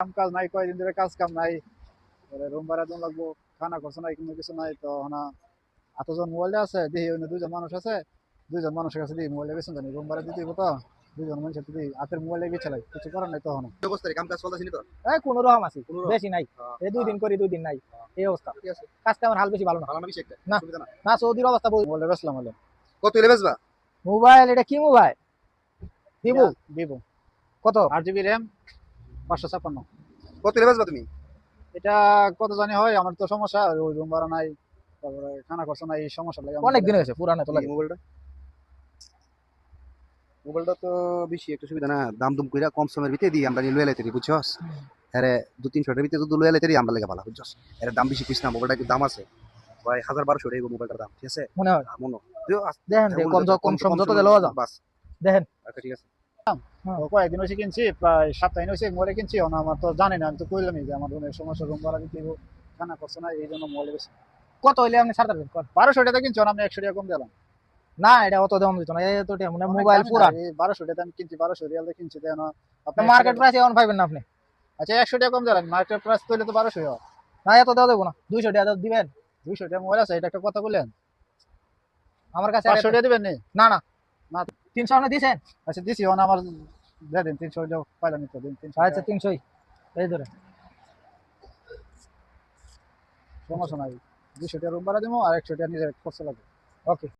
কাম কাজ নাই, কয়দিন ধরে কাজ কাম নাই, রুম ভাড়া দিন লাগবো, খানা খরচ নাই, কোনো কিছু নাই। তো না এতজন মোবাইল আছে, দেখি অন্য দুইজন মানুষ আছে, দুইজন মানুষের কাছে দিই মোবাইল বেতন জানি, রুম ভাড়া দিতে হইব। তো দুইজন মানুষের দিই হাতের মোবাইলে গিয়ে চালাই, কিছু করার নাই তখন। কি অবস্থা রে? কাম কাজ চলতেছে নি তো? এই কোন রকম আছি, কোনো রকম? বেশি নাই। এই 2 দিন করি 2 দিন নাই, এই অবস্থা। ঠিক আছে, কাজটা আমার হাল বেশি ভালো না। ভালো না বেশি একটা? না। সুবিধা না? না, সৌদির অবস্থা মোবাইলে বেচলাম হলে। কত হইলে বেচবা? মোবাইল, এটা কি মোবাইল? ভিভো। ভিভো কত? 8 GB র্যাম, 556। কত হইলে বেচবা তুমি? এটা কত জানি হয়, আমার তো সমস্যা, ওই রুম ভাড়া নাই, তারপরে খানা খরচ নাই, এই সমস্যা লাগে আমার। অনেক দিন হয়েছে, পুরানো তো লাগে। মোবাইলটা মোবাইলটা তো বেশি একটা সুবিধা না, দাম দুম কইরা কম সময়ের ভিতরে দিই আমরা লয়ে লাইতে বুঝছস। আরে 200-300 টাকার ভিতরে যদি লয়ে লাইতে আমরা লাগে ভালো বুঝছস। এর দাম বেশি কইছ না, মোবাইলটা একটু দাম আছে ভাই, 1000-1200 টাকা মোবাইলটার দাম, ঠিক আছে? মনে হয় মনে দেখেন যে কম সম যত দিলেও যাও। বাস দেখেন আচ্ছা ঠিক আছে। তো কয়েকদিন হয়েছে কিনছি, প্রায় সপ্তাহ হয়েছে মোবাইলে কিনছি। আমার তো জানি না, আমি তো কইলামই যে আমার রুমের সমস্যা, রুম ভাড়া দিতে হইব, খানা খরচ নাই, এই জন্য মোবাইলে বেশি। কত হইলে আপনি ছাড় দেবেন? 1200 টাকা কিনছি, আমি 100 টাকা কম দিলাম। না, এটা অত দাম দিত না, এত টাকা মানে মোবাইল পুরান। 1200 টাকা আমি কিনছি, 1200 রিয়াল দিয়ে কিনছি। দেন আপনি মার্কেট প্রাইস এমন পাইবেন না আপনি। আচ্ছা 100 টাকা কম দিলাম, মার্কেট প্রাইস কইলে তো 1200 হয়। না, এত দেওয়া দেবো না, 200 টাকা দিবেন। 200 টাকা মোবাইল আছে, এটা একটা কথা বললেন। আমার কাছে 500 টাকা দিবেন নি? না না না। 300 আপনি দিছেন? আচ্ছা দিছি, আমার দিয়ে দিন 300 টাকা পাইলাম তো দিন 300 আচ্ছা 300 এই ধরে। সমস্যা নাই। 200 টাকা রুম ভাড়া দেবো আর 100 টাকা নিজের খরচ লাগবে। ওকে।